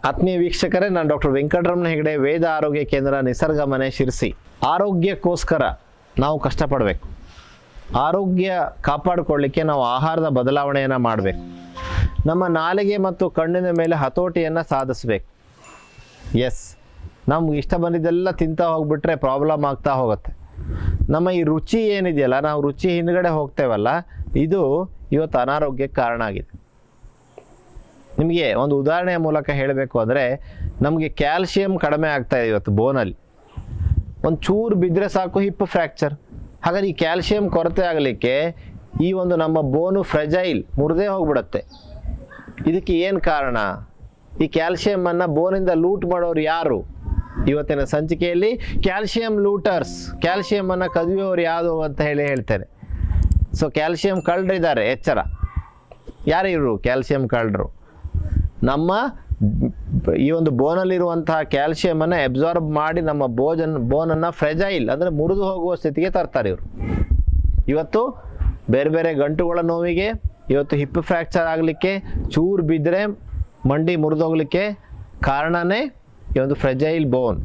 ಆತ್ಮೀಯ ವೀಕ್ಷಕರೇ, ನಾನು ಡಾಕ್ಟರ್ ವೆಂಕಟರಮಣ ಹೆಗಡೆ, ವೇದ ಆರೋಗ್ಯ ಕೇಂದ್ರ, ನಿಸರ್ಗ ಮನೆ, ಶಿರಸಿ. ಆರೋಗ್ಯಕ್ಕೋಸ್ಕರ ನಾವು ಕಷ್ಟಪಡಬೇಕು. ಆರೋಗ್ಯ ಕಾಪಾಡಿಕೊಳ್ಳಿಕ್ಕೆ ನಾವು ಆಹಾರದ ಬದಲಾವಣೆಯನ್ನು ಮಾಡಬೇಕು. ನಮ್ಮ ನಾಲಿಗೆ ಮತ್ತು ಕಣ್ಣಿನ ಮೇಲೆ ಹತೋಟಿಯನ್ನು ಸಾಧಿಸಬೇಕು. ಎಸ್, ನಮ್ಗೆ ಇಷ್ಟ ಬಂದಿದ್ದೆಲ್ಲ ತಿಂತಾ ಹೋಗ್ಬಿಟ್ರೆ ಪ್ರಾಬ್ಲಮ್ ಆಗ್ತಾ ಹೋಗುತ್ತೆ. ನಮ್ಮ ಈ ರುಚಿ ಏನಿದೆಯಲ್ಲ, ನಾವು ರುಚಿ ಹಿಂದ್ಗಡೆ ಹೋಗ್ತೇವಲ್ಲ, ಇದು ಇವತ್ತು ಅನಾರೋಗ್ಯಕ್ಕೆ ಕಾರಣ ಆಗಿದೆ. ನಿಮಗೆ ಒಂದು ಉದಾಹರಣೆಯ ಮೂಲಕ ಹೇಳಬೇಕು ಅಂದರೆ, ನಮಗೆ ಕ್ಯಾಲ್ಶಿಯಂ ಕಡಿಮೆ ಆಗ್ತಾ ಇದೆ ಇವತ್ತು ಬೋನಲ್ಲಿ. ಒಂದು ಚೂರು ಬಿದ್ದರೆ ಸಾಕು ಹಿಪ್ ಫ್ರ್ಯಾಕ್ಚರ್. ಹಾಗಾದ್ರೆ ಈ ಕ್ಯಾಲ್ಶಿಯಂ ಕೊರತೆ ಆಗಲಿಕ್ಕೆ ಈ ಒಂದು ನಮ್ಮ ಬೋನು ಫ್ರೆಜೈಲ್, ಮುರಿದೇ ಹೋಗ್ಬಿಡುತ್ತೆ. ಇದಕ್ಕೆ ಏನು ಕಾರಣ? ಈ ಕ್ಯಾಲ್ಶಿಯಮನ್ನು ಬೋನಿಂದ ಲೂಟ್ ಮಾಡೋರು ಯಾರು? ಇವತ್ತಿನ ಸಂಚಿಕೆಯಲ್ಲಿ ಕ್ಯಾಲ್ಶಿಯಂ ಲೂಟರ್ಸ್, ಕ್ಯಾಲ್ಶಿಯಮನ್ನು ಕದಿಯೋರು ಯಾವುದು ಅಂತ ಹೇಳ್ತೇನೆ. ಸೊ ಕ್ಯಾಲ್ಶಿಯಂ ಕಳ್ಳರಿದ್ದಾರೆ, ಎಚ್ಚರ. ಯಾರು ಇವರು ಕ್ಯಾಲ್ಶಿಯಂ ಕಳ್ಳರು? ನಮ್ಮ ಈ ಒಂದು ಬೋನಲ್ಲಿರುವಂತಹ ಕ್ಯಾಲ್ಶಿಯಮನ್ನು ಅಬ್ಸಾರ್ಬ್ ಮಾಡಿ ನಮ್ಮ ಬೋನನ್ನು ಫ್ರೆಜೈಲ್ ಅಂದರೆ ಮುರಿದು ಹೋಗುವ ಸ್ಥಿತಿಗೆ ತರ್ತಾರೆ ಇವರು. ಇವತ್ತು ಬೇರೆ ಬೇರೆ ಗಂಟುಗಳ ನೋವಿಗೆ, ಇವತ್ತು ಹಿಪ್ ಫ್ರ್ಯಾಕ್ಚರ್ ಆಗಲಿಕ್ಕೆ, ಚೂರು ಬಿದ್ದರೆ ಮಂಡಿ ಮುರಿದೋಗ್ಲಿಕ್ಕೆ ಕಾರಣನೇ ಈ ಒಂದು ಫ್ರೆಜೈಲ್ ಬೋನ್.